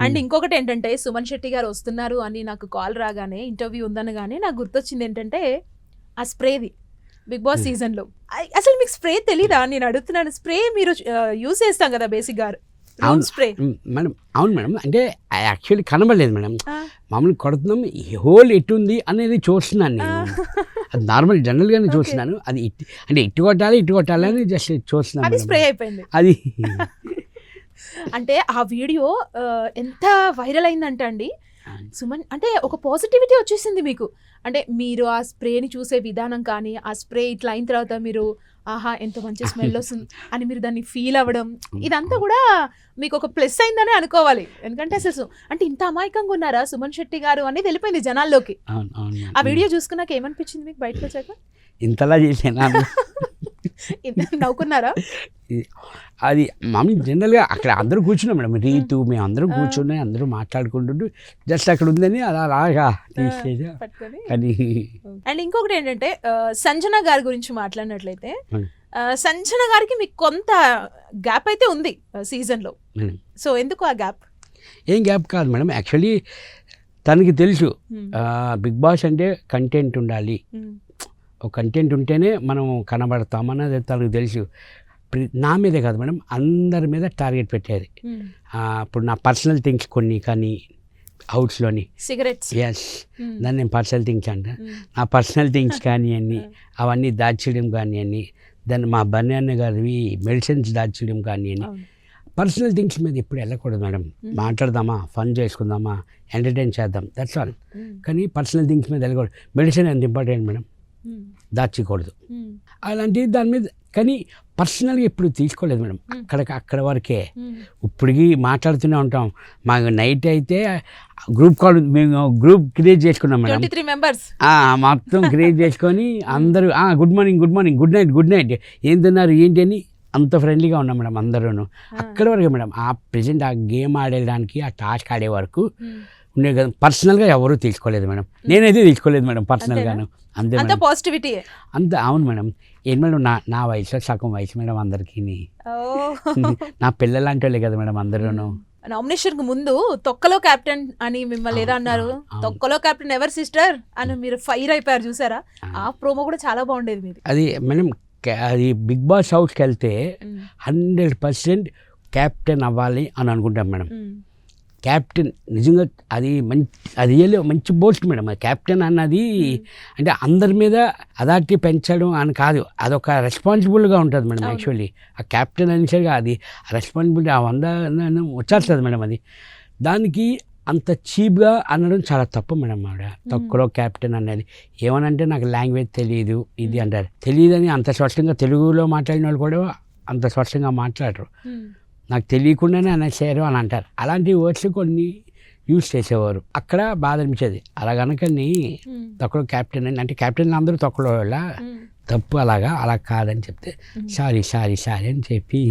And ఇంకొకటి ఏంటంటే సుమన్ శెట్టి గారు వస్తున్నారు అని నాకు కాల్ రాగానే ఇంటర్వ్యూ ఉందనగానే నాకు గుర్తొచ్చింది ఏంటంటే ఆ స్ప్రేది బిగ్ బాస్ సీజన్ లో అసలు మీకు స్ప్రే తెలీదా నేను అడుగుతున్నాను. స్ప్రే మీరు యూజ్ చేస్తాం కదా బేసిక్ గా స్ప్రే మేడం. అవును మేడం, అంటే యాక్చువల్లీ కనబడలేదు మేడం. మామూలుగా కొడుతున్నాం, హోల్ ఎట్టుంది అనేది చూస్తున్నాను నేను. అది నార్మల్ జనరల్గానే చూస్తున్నాను. అది అంటే ఇటు కొట్టాలి అని జస్ట్ చూస్తున్నాను. అది స్ప్రే అయిపోయింది అది. అంటే ఆ వీడియో ఎంత వైరల్ అయిందంటే అండి సుమన్, అంటే ఒక పాజిటివిటీ వచ్చేసింది మీకు. అంటే మీరు ఆ స్ప్రేని చూసే విధానం కానీ, ఆ స్ప్రే ఇట్లా అయిన తర్వాత మీరు ఆహా ఎంత మంచి స్మెల్ వస్తుంది అని మీరు దాన్ని ఫీల్ అవ్వడం, ఇదంతా కూడా మీకు ఒక ప్లస్ అయిందనే అనుకోవాలి. ఎందుకంటే అసలు అంటే ఇంత అమాయకంగా ఉన్నారా సుమన్ శెట్టి గారు అనేది వెళ్ళిపోయింది జనాల్లోకి. ఆ వీడియో చూసుకున్నాక ఏమనిపించింది మీకు బయటకు వచ్చాక? ఇంతలా చేసాను నవ్వుకున్నారా? అది మామూలు జనరల్గా అక్కడ అందరూ కూర్చున్నాం మేడం, రీతు మేము అందరం కూర్చున్నాయి, అందరూ మాట్లాడుకుంటుంటూ జస్ట్ అక్కడ ఉందని అలా రాగా తీసేసా. కానీ అండ్ ఇంకొకటి ఏంటంటే సంజన గారి గురించి మాట్లాడినట్లయితే సంజన గారికి మీకు కొంత గ్యాప్ అయితే ఉంది సీజన్లో. సో ఎందుకు ఆ గ్యాప్? ఏం గ్యాప్ కాదు మేడం, యాక్చువల్లీ తనకి తెలుసు బిగ్ బాస్ అంటే కంటెంట్ ఉండాలి, ఒక కంటెంట్ ఉంటేనే మనం కనబడతామన్నది తనకు తెలుసు. నా మీదే కాదు మేడం, అందరి మీద టార్గెట్ పెట్టేది. ఇప్పుడు నా పర్సనల్ థింగ్స్ కొన్ని కానీ హౌస్లోని సిగరెట్స్, ఎస్ దాన్ని నేను పర్సనల్ థింగ్స్ అంట. నా పర్సనల్ థింగ్స్ కానివ్వండి అవన్నీ దాచేయడం కానివ్వండి, దాన్ని మా బన్నీ అన్న గారివి మెడిసిన్స్ దాచేయడం కానివ్వండి, పర్సనల్ థింగ్స్ మీద ఎప్పుడు వెళ్ళకూడదు మేడం. మాట్లాడదామా, ఫన్ చేసుకుందామా, ఎంటర్టైన్ చేద్దాం, దట్స్ ఆల్. కానీ పర్సనల్ థింగ్స్ మీద వెళ్ళకూడదు. మెడిసిన్ ఎంత ఇంపార్టెంట్ మేడం, దాచకూడదు అలాంటివి దాని మీద. కానీ పర్సనల్గా ఎప్పుడు తీసుకోలేదు మేడం, అక్కడ వరకే. ఇప్పటికీ మాట్లాడుతూనే ఉంటాం. మాకు నైట్ అయితే గ్రూప్ కాల్, మేము గ్రూప్ క్రియేట్ చేసుకున్నాం మేడం, 23 మెంబర్స్ మొత్తం క్రియేట్ చేసుకొని అందరూ గుడ్ మార్నింగ్, గుడ్ నైట్ ఏం తిన్నారు ఏంటి అని అంత ఫ్రెండ్లీగా ఉన్నాం మేడం అందరూ. అక్కడ వరకే మేడం. ఆ ప్రెజెంట్ ఆ గేమ్ ఆడేయడానికి, ఆ టాస్క్ ఆడే వరకు ఉండే కదా. పర్సనల్గా ఎవరూ తీసుకోలేదు మేడం, నేనైతే తీసుకోలేదు మేడం పర్సనల్గాను. అంతే అంత పాజిటివిటీ అంత. అవును మేడం. ఏం మేడం, నా వయసులో సగం వయసు మేడం అందరికీ. నా పిల్లలాంటి వాళ్ళే కదా మేడం అందరూ. నామినేషన్ కు ముందు తొక్కలో కెప్టెన్ అని మిమ్మల్ని ఏదో అన్నారు, తొక్కలో కెప్టెన్ ఎవర్ సిస్టర్ అని మీరు ఫైర్ అయిపోయారు చూసారా? ఆ ప్రోమో కూడా చాలా బాగుండేది మీది. అది మేడం, అది బిగ్ బాస్ హౌస్కి వెళ్తే 100% క్యాప్టెన్ అవ్వాలి అని అనుకుంటాం మేడం. క్యాప్టెన్ నిజంగా అది మంచి పోస్ట్ మేడం. క్యాప్టెన్ అన్నది అంటే అందరి మీద అథారిటీ పెంచడం అని కాదు, అదొక రెస్పాన్సిబుల్గా ఉంటుంది మేడం. యాక్చువల్లీ ఆ క్యాప్టెన్ అనేసరిగా అది రెస్పాన్సిబిలిటీ ఆ 100 వచ్చేస్తుంది మేడం. అది దానికి అంత చీప్గా అనడం చాలా తప్పు మేడం. ఆవిడ తక్కువలో క్యాప్టెన్ అనేది ఏమనంటే నాకు లాంగ్వేజ్ తెలియదు ఇది అంటారు. తెలియదని అంత స్పష్టంగా తెలుగులో మాట్లాడిన వాళ్ళు కూడా అంత స్పష్టంగా మాట్లాడరు. నాకు తెలియకుండానే అనేసారు అని అంటారు. అలాంటి వర్డ్స్ కొన్ని యూజ్ చేసేవారు. అక్కడ బాధ అనిపించేది. అలా కనుకని తక్కువ క్యాప్టెన్ అని అంటే క్యాప్టెన్ అందరూ తక్కువ వాళ్ళ తప్పు అలా కాదని చెప్తే సారీ అని చెప్పి